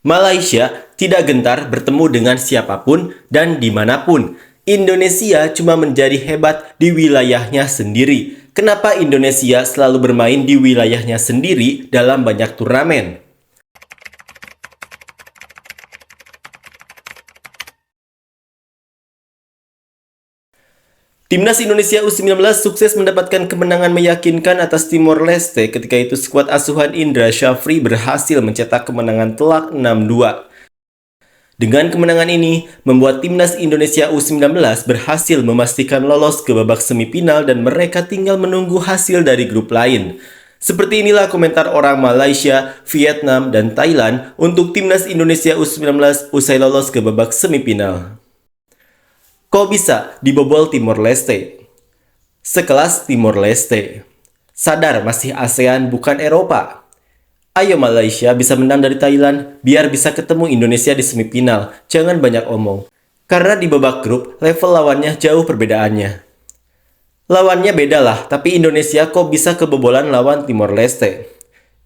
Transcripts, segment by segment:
Malaysia tidak gentar bertemu dengan siapapun dan dimanapun. Indonesia cuma menjadi hebat di wilayahnya sendiri. Kenapa Indonesia selalu bermain di wilayahnya sendiri dalam banyak turnamen? Timnas Indonesia U19 sukses mendapatkan kemenangan meyakinkan atas Timor Leste ketika itu skuad asuhan Indra Syafri berhasil mencetak kemenangan telak 6-2. Dengan kemenangan ini, membuat Timnas Indonesia U19 berhasil memastikan lolos ke babak semifinal dan mereka tinggal menunggu hasil dari grup lain. Seperti inilah komentar orang Malaysia, Vietnam, dan Thailand untuk Timnas Indonesia U19 usai lolos ke babak semifinal. Kok bisa dibobol Timor Leste? Sekelas Timor Leste. Sadar masih ASEAN bukan Eropa. Ayo Malaysia bisa menang dari Thailand biar bisa ketemu Indonesia di semifinal. Jangan banyak omong. Karena di babak grup level lawannya jauh perbedaannya. Lawannya beda lah, tapi Indonesia kok bisa kebobolan lawan Timor Leste?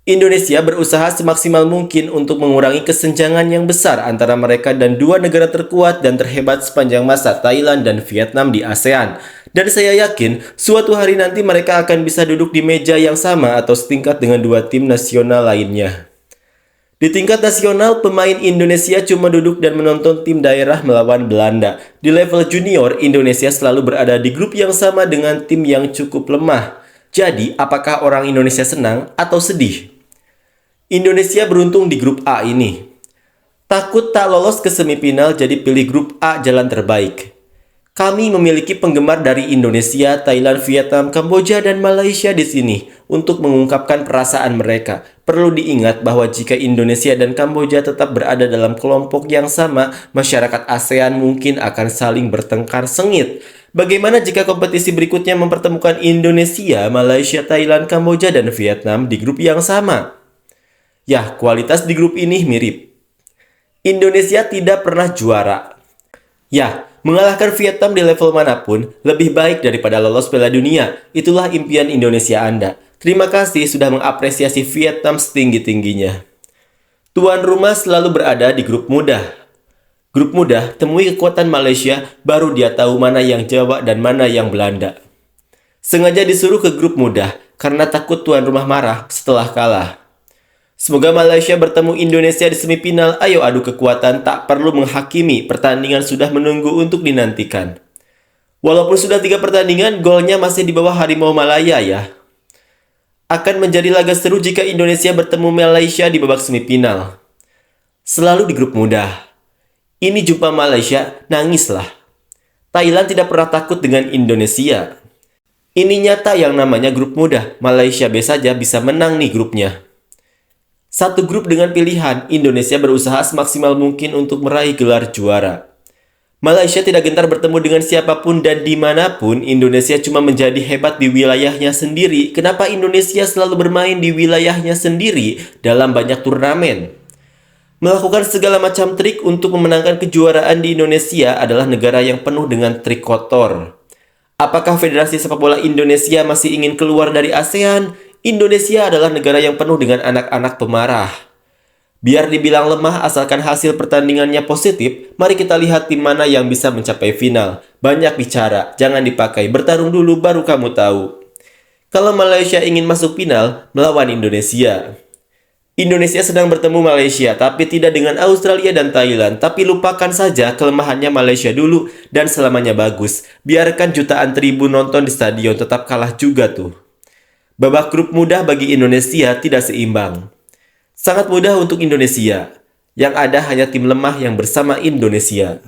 Indonesia berusaha semaksimal mungkin untuk mengurangi kesenjangan yang besar antara mereka dan dua negara terkuat dan terhebat sepanjang masa, Thailand dan Vietnam di ASEAN. Dan saya yakin, suatu hari nanti mereka akan bisa duduk di meja yang sama atau setingkat dengan dua tim nasional lainnya. Di tingkat nasional, pemain Indonesia cuma duduk dan menonton tim daerah melawan Belanda. Di level junior, Indonesia selalu berada di grup yang sama dengan tim yang cukup lemah. Jadi, apakah orang Indonesia senang atau sedih? Indonesia beruntung di grup A ini. Takut tak lolos ke semifinal jadi pilih grup A jalan terbaik. Kami memiliki penggemar dari Indonesia, Thailand, Vietnam, Kamboja, dan Malaysia di sini untuk mengungkapkan perasaan mereka. Perlu diingat bahwa jika Indonesia dan Kamboja tetap berada dalam kelompok yang sama, masyarakat ASEAN mungkin akan saling bertengkar sengit. Bagaimana jika kompetisi berikutnya mempertemukan Indonesia, Malaysia, Thailand, Kamboja, dan Vietnam di grup yang sama? Ya, kualitas di grup ini mirip. Indonesia tidak pernah juara. Ya, mengalahkan Vietnam di level manapun lebih baik daripada lolos Piala Dunia. Itulah impian Indonesia Anda. Terima kasih sudah mengapresiasi Vietnam setinggi-tingginya. Tuan rumah selalu berada di grup mudah. Grup mudah, temui kekuatan Malaysia, baru dia tahu mana yang Jawa dan mana yang Belanda. Sengaja disuruh ke grup mudah karena takut tuan rumah marah setelah kalah. Semoga Malaysia bertemu Indonesia di semifinal. Ayo adu kekuatan, tak perlu menghakimi. Pertandingan sudah menunggu untuk dinantikan. Walaupun sudah 3 pertandingan, golnya masih di bawah Harimau Malaya ya. Akan menjadi laga seru jika Indonesia bertemu Malaysia di babak semifinal. Selalu di grup mudah. Ini jumpa Malaysia, nangislah. Thailand tidak pernah takut dengan Indonesia. Ini nyata yang namanya grup mudah. Malaysia B saja bisa menang nih grupnya. Satu grup dengan pilihan, Indonesia berusaha semaksimal mungkin untuk meraih gelar juara. Malaysia tidak gentar bertemu dengan siapapun dan dimanapun, Indonesia cuma menjadi hebat di wilayahnya sendiri. Kenapa Indonesia selalu bermain di wilayahnya sendiri dalam banyak turnamen? Melakukan segala macam trik untuk memenangkan kejuaraan di Indonesia adalah negara yang penuh dengan trik kotor. Apakah Federasi Sepak Bola Indonesia masih ingin keluar dari ASEAN? Indonesia adalah negara yang penuh dengan anak-anak pemarah. Biar dibilang lemah asalkan hasil pertandingannya positif, mari kita lihat tim mana yang bisa mencapai final. Banyak bicara, jangan dipakai, bertarung dulu baru kamu tahu. Kalau Malaysia ingin masuk final, melawan Indonesia. Indonesia sedang bertemu Malaysia, tapi tidak dengan Australia dan Thailand. Tapi lupakan saja kelemahannya Malaysia dulu dan selamanya bagus. Biarkan jutaan tribun nonton di stadion tetap kalah juga tuh. Babak grup mudah bagi Indonesia tidak seimbang. Sangat mudah untuk Indonesia. Yang ada hanya tim lemah yang bersama Indonesia.